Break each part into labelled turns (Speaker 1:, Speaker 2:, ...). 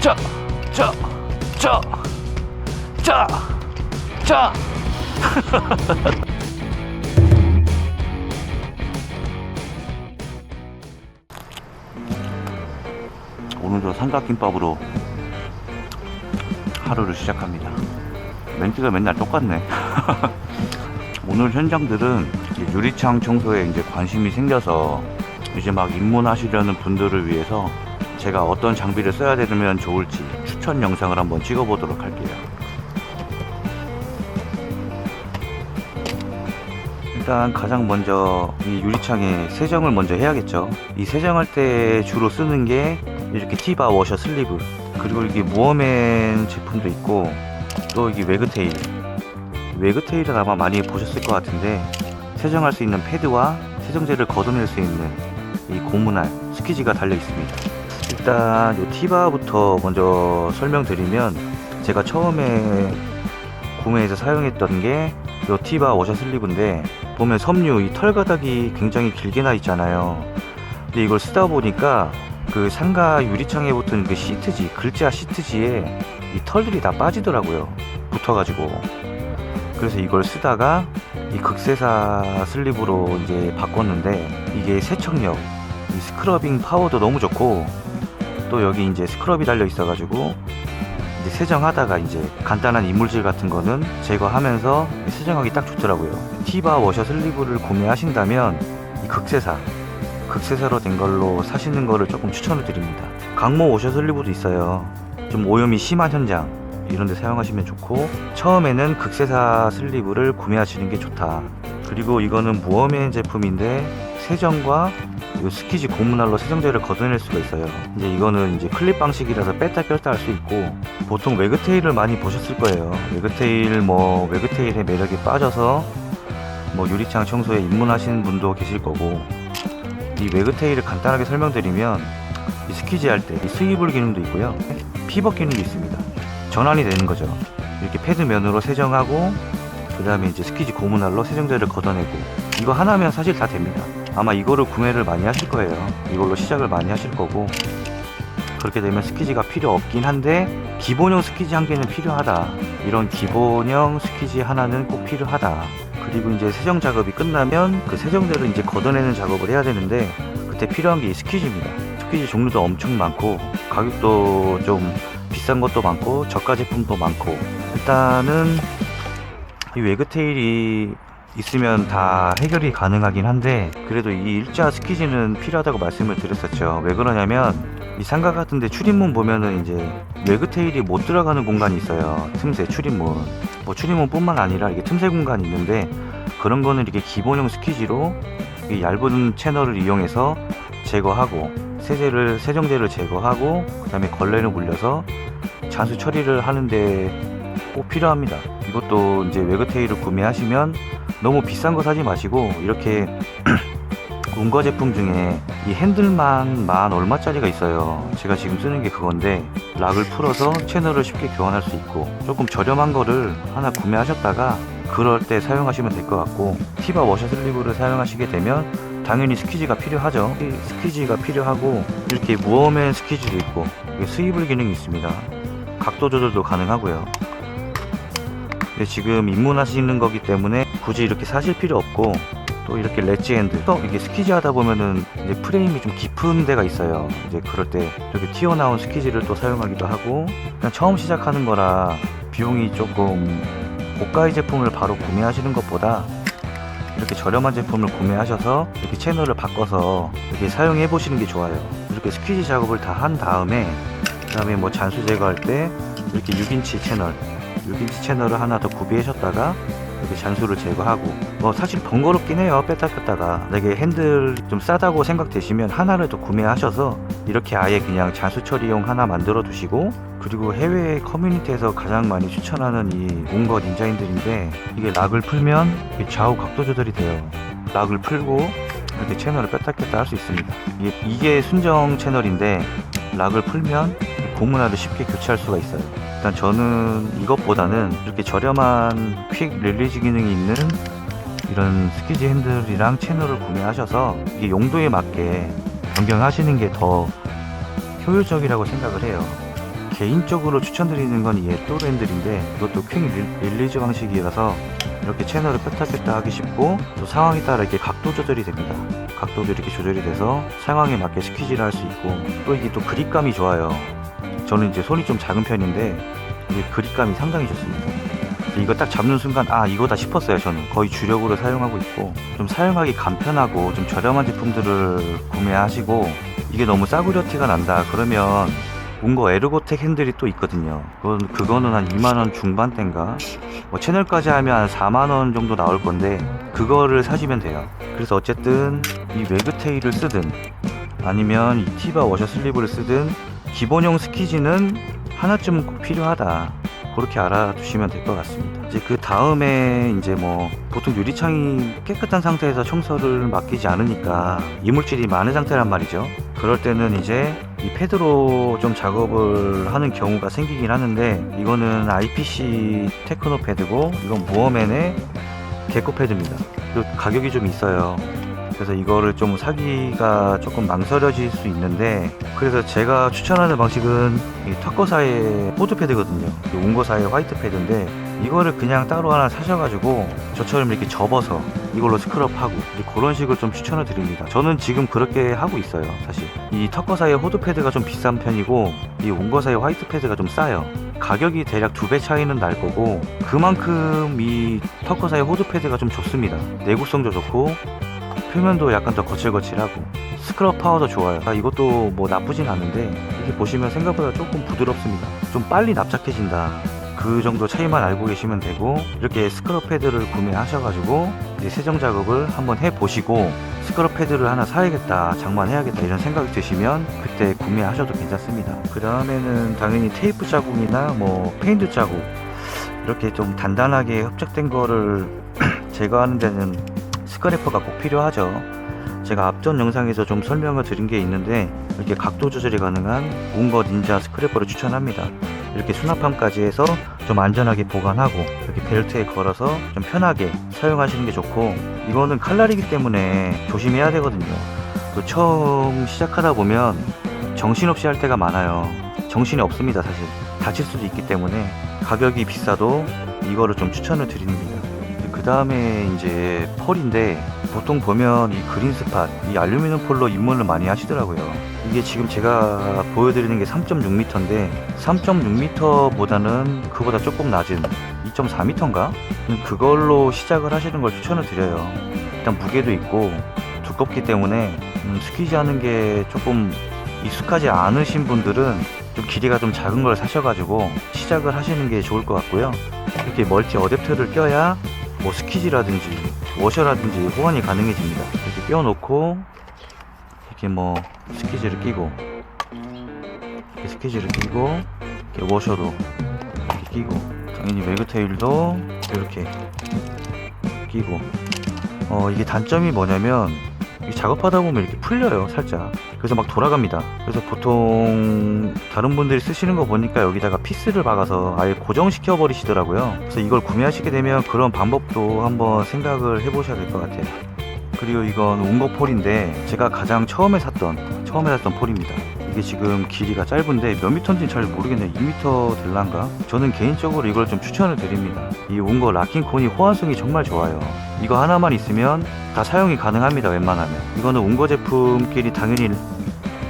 Speaker 1: 자, 자, 자, 자, 자. 오늘도 삼각김밥으로 하루를 시작합니다. 멘트가 맨날 똑같네. 오늘 현장들은 유리창 청소에 이제 관심이 생겨서 이제 막 입문하시려는 분들을 위해서 제가 어떤 장비를 써야 되면 좋을지 추천 영상을 한번 찍어보도록 할게요. 일단 가장 먼저 이 유리창에 세정을 먼저 해야겠죠. 이 세정할 때 주로 쓰는 게 이렇게 티바 워셔 슬리브, 그리고 이게 무어맨 제품도 있고, 또 이게 웨그테일은 아마 많이 보셨을 것 같은데, 세정할 수 있는 패드와 세정제를 걷어낼 수 있는 이 고무날 스퀴지가 달려 있습니다. 일단 이 티바부터 먼저 설명드리면, 제가 처음에 구매해서 사용했던 게 이 티바 워셔 슬리브인데, 보면 섬유 이 털가닥이 굉장히 길게 나 있잖아요. 근데 이걸 쓰다 보니까 그 상가 유리창에 붙은 그 시트지, 글자 시트지에 이 털들이 다 빠지더라고요, 붙어가지고. 그래서 이걸 쓰다가 이 극세사 슬립으로 이제 바꿨는데, 이게 세척력, 이 스크러빙 파워도 너무 좋고, 또 여기 이제 스크럽이 달려 있어가지고 이제 세정하다가 이제 간단한 이물질 같은 거는 제거하면서 세정하기 딱 좋더라고요. 티바 워셔 슬리브를 구매하신다면 이 극세사로 된 걸로 사시는 거를 조금 추천을 드립니다. 강모 워셔 슬리브도 있어요. 좀 오염이 심한 현장 이런 데 사용하시면 좋고, 처음에는 극세사 슬리브를 구매하시는 게 좋다. 그리고 이거는 무어맨 제품인데 세정과 이 스퀴지 고무날로 세정제를 걷어낼 수가 있어요. 이제 이거는 이제 클립 방식이라서 뺐다 꼈다 할 수 있고, 보통 웨그테일을 많이 보셨을 거예요. 웨그테일의 매력에 빠져서 유리창 청소에 입문하시는 분도 계실 거고, 이 웨그테일을 간단하게 설명드리면, 이 스퀴지 할 때 이 스위블 기능도 있고요, 피벗 기능도 있습니다. 전환이 되는 거죠. 이렇게 패드 면으로 세정하고, 그 다음에 이제 스퀴지 고무날로 세정제를 걷어내고, 이거 하나면 사실 다 됩니다. 아마 이거를 구매를 많이 하실 거예요. 이걸로 시작을 많이 하실 거고, 그렇게 되면 스퀴지가 필요 없긴 한데 기본형 스퀴지 한 개는 필요하다. 이런 기본형 스퀴지 하나는 꼭 필요하다. 그리고 이제 세정 작업이 끝나면 그 세정제를 이제 걷어내는 작업을 해야 되는데, 그때 필요한 게 이 스퀴지입니다. 스퀴지 종류도 엄청 많고, 가격도 좀 비싼 것도 많고, 저가 제품도 많고. 일단은 이 웨그테일이 있으면 다 해결이 가능하긴 한데, 그래도 이 일자 스퀴지는 필요하다고 말씀을 드렸었죠. 왜 그러냐면, 이 상가 같은데 출입문 보면은 이제 웨그테일이 못 들어가는 공간이 있어요. 틈새 출입문, 출입문 뿐만 아니라 이게 틈새 공간이 있는데, 그런 거는 이렇게 기본형 스퀴지로 이 얇은 채널을 이용해서 제거하고, 세정제를 제거하고, 그 다음에 걸레를 물려서 잔수 처리를 하는데 꼭 필요합니다. 이것도 이제 웨그테일을 구매하시면 너무 비싼 거 사지 마시고, 이렇게 운거 제품 중에 이 핸들만 만 얼마짜리가 있어요. 제가 지금 쓰는 게 그건데, 락을 풀어서 채널을 쉽게 교환할 수 있고, 조금 저렴한 거를 하나 구매하셨다가 그럴 때 사용하시면 될 것 같고, 티바 워셔 슬리브를 사용하시게 되면 당연히 스퀴지가 필요하죠. 스퀴지가 필요하고, 이렇게 무어맨 스퀴지도 있고, 스위블 기능이 있습니다. 각도 조절도 가능하고요. 지금 입문하시는 거기 때문에 굳이 이렇게 사실 필요 없고, 또 이렇게 렛지 핸드, 또 이게 스퀴지 하다 보면은 이제 프레임이 좀 깊은 데가 있어요. 이제 그럴 때 이렇게 튀어나온 스퀴지를 또 사용하기도 하고, 그냥 처음 시작하는 거라 비용이 조금 고가의 제품을 바로 구매하시는 것보다 이렇게 저렴한 제품을 구매하셔서 이렇게 채널을 바꿔서 이렇게 사용해 보시는 게 좋아요. 이렇게 스퀴지 작업을 다 한 다음에, 그 다음에 잔수 제거할 때 이렇게 6인치 채널을 하나 더 구비하셨다가 이렇게 잔수를 제거하고, 사실 번거롭긴 해요. 뺐다 꼈다가. 되게 핸들 좀 싸다고 생각되시면 하나를 더 구매하셔서 이렇게 아예 그냥 잔수 처리용 하나 만들어 두시고, 그리고 해외 커뮤니티에서 가장 많이 추천하는 이 운거 닌자인들인데, 이게 락을 풀면 좌우 각도 조절이 돼요. 락을 풀고 이렇게 채널을 뺐다 꼈다 할 수 있습니다. 이게 순정 채널인데, 락을 풀면 고무날을 쉽게 교체할 수가 있어요. 일단 저는 이것보다는 이렇게 저렴한 퀵 릴리즈 기능이 있는 이런 스퀴지 핸들이랑 채널을 구매하셔서 이게 용도에 맞게 변경하시는 게 더 효율적이라고 생각을 해요. 개인적으로 추천드리는 건 이 앳도르 핸들인데, 이것도 퀵 릴리즈 방식이라서 이렇게 채널을 뺐다 뺐다 하기 쉽고, 또 상황에 따라 이렇게 각도 조절이 됩니다. 각도도 이렇게 조절이 돼서 상황에 맞게 스퀴즈를 할 수 있고, 또 이게 또 그립감이 좋아요. 저는 이제 손이 좀 작은 편인데 이게 그립감이 상당히 좋습니다. 이거 딱 잡는 순간 아 이거다 싶었어요. 저는 거의 주력으로 사용하고 있고, 좀 사용하기 간편하고 좀 저렴한 제품들을 구매하시고 이게 너무 싸구려 티가 난다 그러면 운거 에르고텍 핸들이 또 있거든요. 그거는 한 2만원 중반대인가, 뭐 채널까지 하면 한 4만원 정도 나올 건데 그거를 사시면 돼요. 그래서 어쨌든 이 웨그테일을 쓰든 아니면 이 티바 워셔 슬리브를 쓰든 기본형 스키지는 하나쯤은 꼭 필요하다, 그렇게 알아두시면 될 것 같습니다. 이제 그 다음에 이제 뭐 보통 유리창이 깨끗한 상태에서 청소를 맡기지 않으니까 이물질이 많은 상태란 말이죠. 그럴 때는 이제 이 패드로 좀 작업을 하는 경우가 생기긴 하는데, 이거는 IPC 테크노 패드고 이건 무어맨의 개코 패드입니다. 그리고 가격이 좀 있어요. 그래서 이거를 좀 사기가 조금 망설여질 수 있는데, 그래서 제가 추천하는 방식은 이 터커사의 호드 패드거든요. 운거사의 화이트 패드인데 이거를 그냥 따로 하나 사셔가지고 저처럼 이렇게 접어서 이걸로 스크럽하고 그런 식으로 좀 추천을 드립니다. 저는 지금 그렇게 하고 있어요. 사실 이 터커사의 호드 패드가 좀 비싼 편이고 이 운거사의 화이트 패드가 좀 싸요. 가격이 대략 2배 차이는 날 거고, 그만큼 이 터커사의 호드 패드가 좀 좋습니다. 내구성도 좋고 표면도 약간 더 거칠거칠하고 스크럽 파워도 좋아요. 이것도 뭐 나쁘진 않은데 이렇게 보시면 생각보다 조금 부드럽습니다. 좀 빨리 납작해진다, 그 정도 차이만 알고 계시면 되고, 이렇게 스크럽 패드를 구매하셔가지고 이제 세정 작업을 한번 해보시고 스크럽 패드를 하나 사야겠다, 장만해야겠다 이런 생각이 드시면 그때 구매하셔도 괜찮습니다. 그 다음에는 당연히 테이프 자국이나 뭐 페인트 자국, 이렇게 좀 단단하게 흡착된 거를 제거하는 데는 스크래퍼가 꼭 필요하죠. 제가 앞전 영상에서 좀 설명을 드린 게 있는데, 이렇게 각도 조절이 가능한 운거 닌자 스크래퍼를 추천합니다. 이렇게 수납함까지 해서 좀 안전하게 보관하고 이렇게 벨트에 걸어서 좀 편하게 사용하시는 게 좋고, 이거는 칼날이기 때문에 조심해야 되거든요. 또 처음 시작하다 보면 정신없이 할 때가 많아요. 정신이 없습니다. 사실 다칠 수도 있기 때문에 가격이 비싸도 이거를 좀 추천을 드립니다. 그 다음에 이제 폴인데, 보통 보면 이 그린 스팟, 이 알루미늄 폴로 입문을 많이 하시더라고요. 이게 지금 제가 보여드리는 게 3.6m인데 3.6m보다는 그보다 조금 낮은 2.4m인가? 그걸로 시작을 하시는 걸 추천을 드려요. 일단 무게도 있고 두껍기 때문에 스퀴즈 하는 게 조금 익숙하지 않으신 분들은 좀 길이가 좀 작은 걸 사셔가지고 시작을 하시는 게 좋을 것 같고요. 이렇게 멀티 어댑터를 껴야 뭐 스퀴즈라든지 워셔라든지 호환이 가능해집니다. 이렇게 껴놓고 이렇게 뭐 스퀴즈를 끼고, 이렇게 스퀴즈를 끼고, 이렇게 워셔도 이렇게 끼고, 당연히 웨그테일도 이렇게 끼고. 이게 단점이 뭐냐면 작업하다 보면 이렇게 풀려요, 살짝. 그래서 막 돌아갑니다. 그래서 보통 다른 분들이 쓰시는 거 보니까 여기다가 피스를 박아서 아예 고정시켜 버리시더라고요. 그래서 이걸 구매하시게 되면 그런 방법도 한번 생각을 해 보셔야 될 것 같아요. 그리고 이건 운거 폴인데 제가 가장 처음에 샀던 폴입니다. 이게 지금 길이가 짧은데 몇 미터인지 잘 모르겠네요. 2m 될란가? 저는 개인적으로 이걸 좀 추천을 드립니다. 이 운거 락킹콘이 호환성이 정말 좋아요. 이거 하나만 있으면 다 사용이 가능합니다. 웬만하면. 이거는 운거 제품끼리 당연히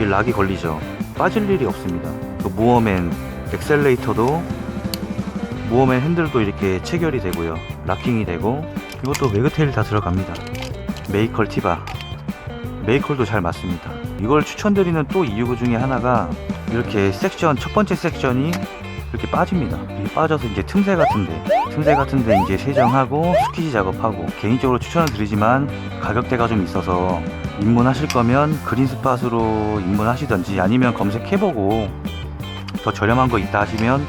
Speaker 1: 락이 걸리죠. 빠질 일이 없습니다. 그 무어맨 엑셀레이터도, 무어맨 핸들도 이렇게 체결이 되고요. 락킹이 되고, 이것도 웨그테일 다 들어갑니다. 메이컬 티바, 메이컬도 잘 맞습니다. 이걸 추천드리는 또 이유 중에 하나가 이렇게 섹션, 첫 번째 섹션이 이렇게 빠집니다. 이게 빠져서 이제 틈새 같은데 이제 세정하고 스퀴지 작업하고, 개인적으로 추천을 드리지만 가격대가 좀 있어서 입문하실 거면 그린 스팟으로 입문하시던지 아니면 검색해보고 더 저렴한 거 있다 하시면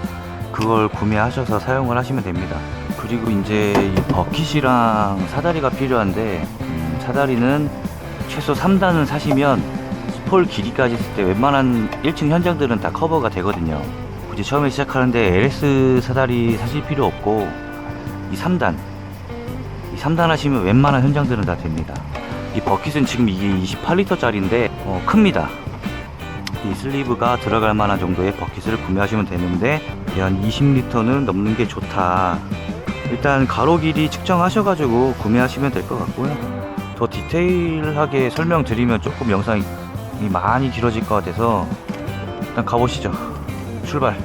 Speaker 1: 그걸 구매하셔서 사용을 하시면 됩니다. 그리고 이제 이 버킷이랑 사다리가 필요한데, 사다리는 최소 3단은 사시면 폴 길이까지 있을 때 웬만한 1층 현장들은 다 커버가 되거든요. 굳이 처음에 시작하는데 LS 사다리 사실 필요 없고 이 3단 하시면 웬만한 현장들은 다 됩니다. 이 버킷은 지금 이게 28L짜리인데 큽니다. 이 슬리브가 들어갈 만한 정도의 버킷을 구매하시면 되는데 한 20리터는 넘는 게 좋다. 일단 가로 길이 측정하셔가지고 구매하시면 될 것 같고요. 더 디테일하게 설명드리면 조금 영상이 많이 길어질 것 같아서 일단 가보시죠. 출발.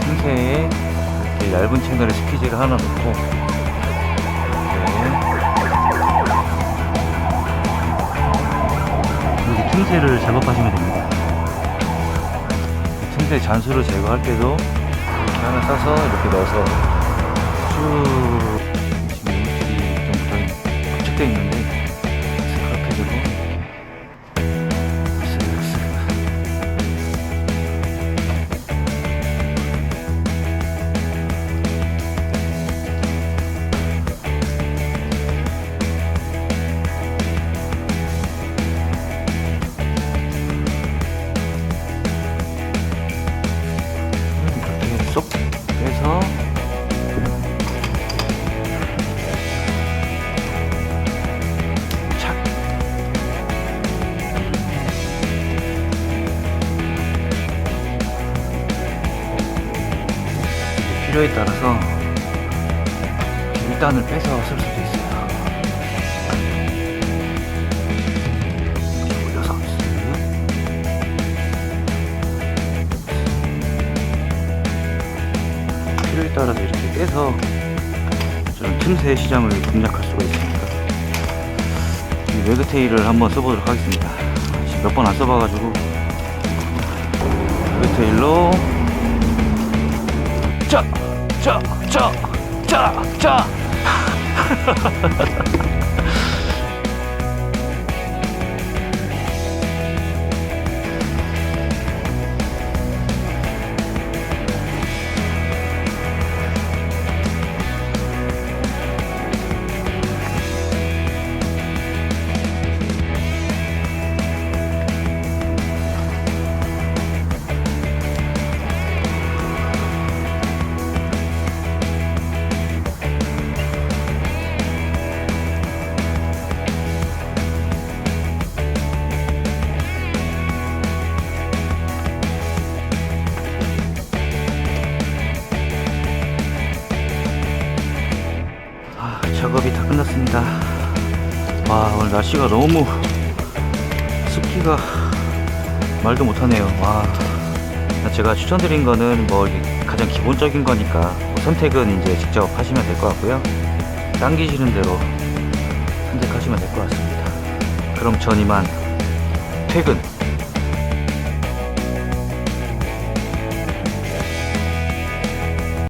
Speaker 1: 틈새에 이렇게 얇은 채널에 스키지를 하나 놓고 여기 틈새를 작업하시면 됩니다. 틈새 잔수를 제거할 때도 이렇게 하나 싸서 이렇게 넣어서 쭉 지금 이물질이 좀 거의 압축되어 있는데 스크래패드로 쏙 빼서 착 필요에 따라서 1단을 빼서 쓸 수도 있어요. 올려서 필요에 따라서 이렇게 빼서 저는 틈새 시장을 공략할 수가 있으니까 이 웨그테일을 한번 써보도록 하겠습니다. 지금 몇 번 안 써봐가지고 웨그테일로 짜! 작업이 다 끝났습니다. 와, 오늘 날씨가 너무 습기가 말도 못하네요. 와, 제가 추천드린 거는 뭐 가장 기본적인 거니까 뭐 선택은 이제 직접 하시면 될 것 같고요. 당기시는 대로 선택하시면 될 것 같습니다. 그럼 전 이만 퇴근.